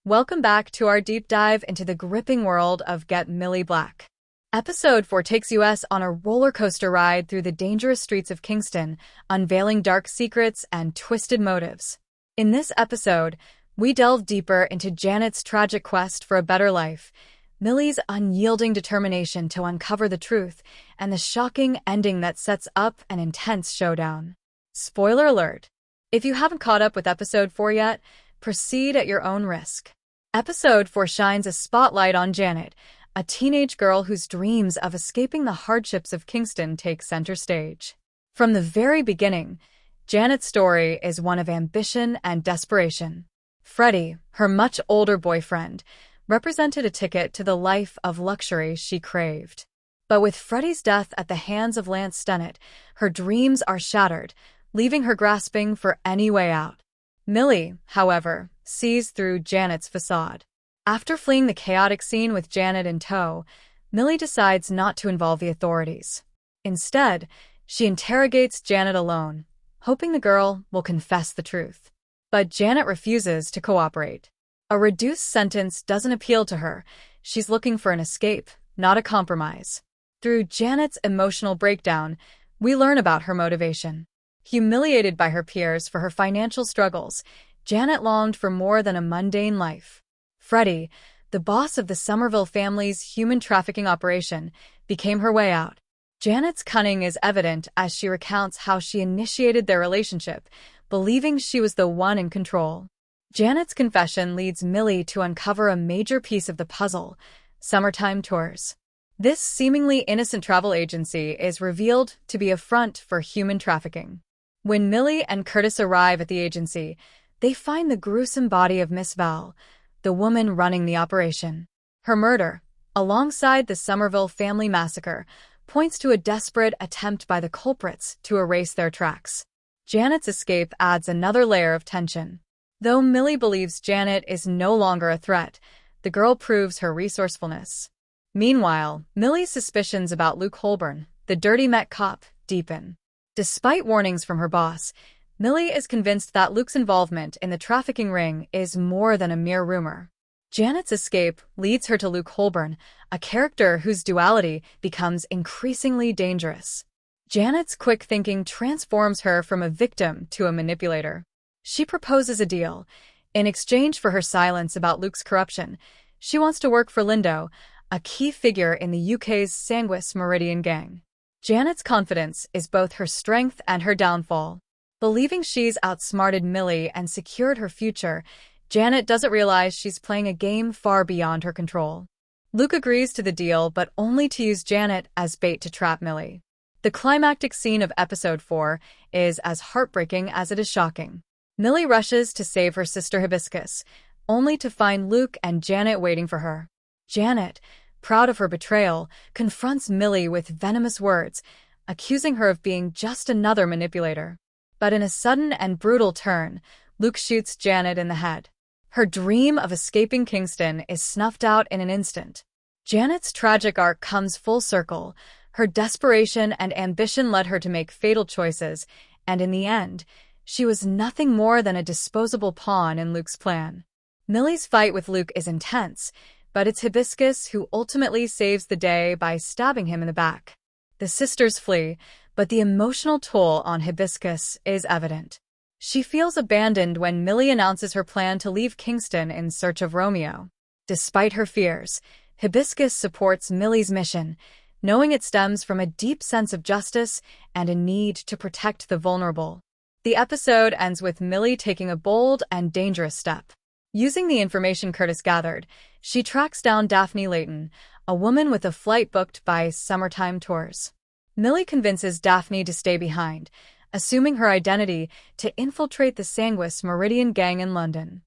Welcome back to our deep dive into the gripping world of Get Millie Black. Episode 4 takes us on a roller coaster ride through the dangerous streets of Kingston, unveiling dark secrets and twisted motives. In this episode, we delve deeper into Janet's tragic quest for a better life, Millie's unyielding determination to uncover the truth, and the shocking ending that sets up an intense showdown. Spoiler alert! If you haven't caught up with Episode 4 yet, proceed at your own risk. Episode 4 shines a spotlight on Janet, a teenage girl whose dreams of escaping the hardships of Kingston take center stage. From the very beginning, Janet's story is one of ambition and desperation. Freddie, her much older boyfriend, represented a ticket to the life of luxury she craved. But with Freddie's death at the hands of Lance Stennett, her dreams are shattered, leaving her grasping for any way out. Millie, however, sees through Janet's facade. After fleeing the chaotic scene with Janet in tow, Millie decides not to involve the authorities. Instead, she interrogates Janet alone, hoping the girl will confess the truth. But Janet refuses to cooperate. A reduced sentence doesn't appeal to her. She's looking for an escape, not a compromise. Through Janet's emotional breakdown, we learn about her motivation. Humiliated by her peers for her financial struggles, Janet longed for more than a mundane life. Freddie, the boss of the Somerville family's human trafficking operation, became her way out. Janet's cunning is evident as she recounts how she initiated their relationship, believing she was the one in control. Janet's confession leads Millie to uncover a major piece of the puzzle: summertime tours. This seemingly innocent travel agency is revealed to be a front for human trafficking. When Millie and Curtis arrive at the agency, they find the gruesome body of Miss Val, the woman running the operation. Her murder, alongside the Somerville family massacre, points to a desperate attempt by the culprits to erase their tracks. Janet's escape adds another layer of tension. Though Millie believes Janet is no longer a threat, the girl proves her resourcefulness. Meanwhile, Millie's suspicions about Luke Holborn, the dirty Met cop, deepen. Despite warnings from her boss, Millie is convinced that Luke's involvement in the trafficking ring is more than a mere rumor. Janet's escape leads her to Luke Holborn, a character whose duality becomes increasingly dangerous. Janet's quick thinking transforms her from a victim to a manipulator. She proposes a deal. In exchange for her silence about Luke's corruption, she wants to work for Lindo, a key figure in the UK's Sanguis Meridian gang. Janet's confidence is both her strength and her downfall. Believing she's outsmarted Millie and secured her future, Janet doesn't realize she's playing a game far beyond her control. Luke agrees to the deal, but only to use Janet as bait to trap Millie. The climactic scene of Episode 4 is as heartbreaking as it is shocking. Millie rushes to save her sister Hibiscus, only to find Luke and Janet waiting for her. Janet, proud of her betrayal, confronts Millie with venomous words, accusing her of being just another manipulator. But in a sudden and brutal turn, Luke shoots Janet in the head. Her dream of escaping Kingston is snuffed out in an instant. Janet's tragic arc comes full circle. Her desperation and ambition led her to make fatal choices, and in the end, she was nothing more than a disposable pawn in Luke's plan. Millie's fight with Luke is intense, but it's Hibiscus who ultimately saves the day by stabbing him in the back. The sisters flee, but the emotional toll on Hibiscus is evident. She feels abandoned when Millie announces her plan to leave Kingston in search of Romeo. Despite her fears, Hibiscus supports Millie's mission, knowing it stems from a deep sense of justice and a need to protect the vulnerable. The episode ends with Millie taking a bold and dangerous step. Using the information Curtis gathered, she tracks down Daphne Layton, a woman with a flight booked by Summertime Tours. Millie convinces Daphne to stay behind, assuming her identity to infiltrate the Sanguis Meridian gang in London.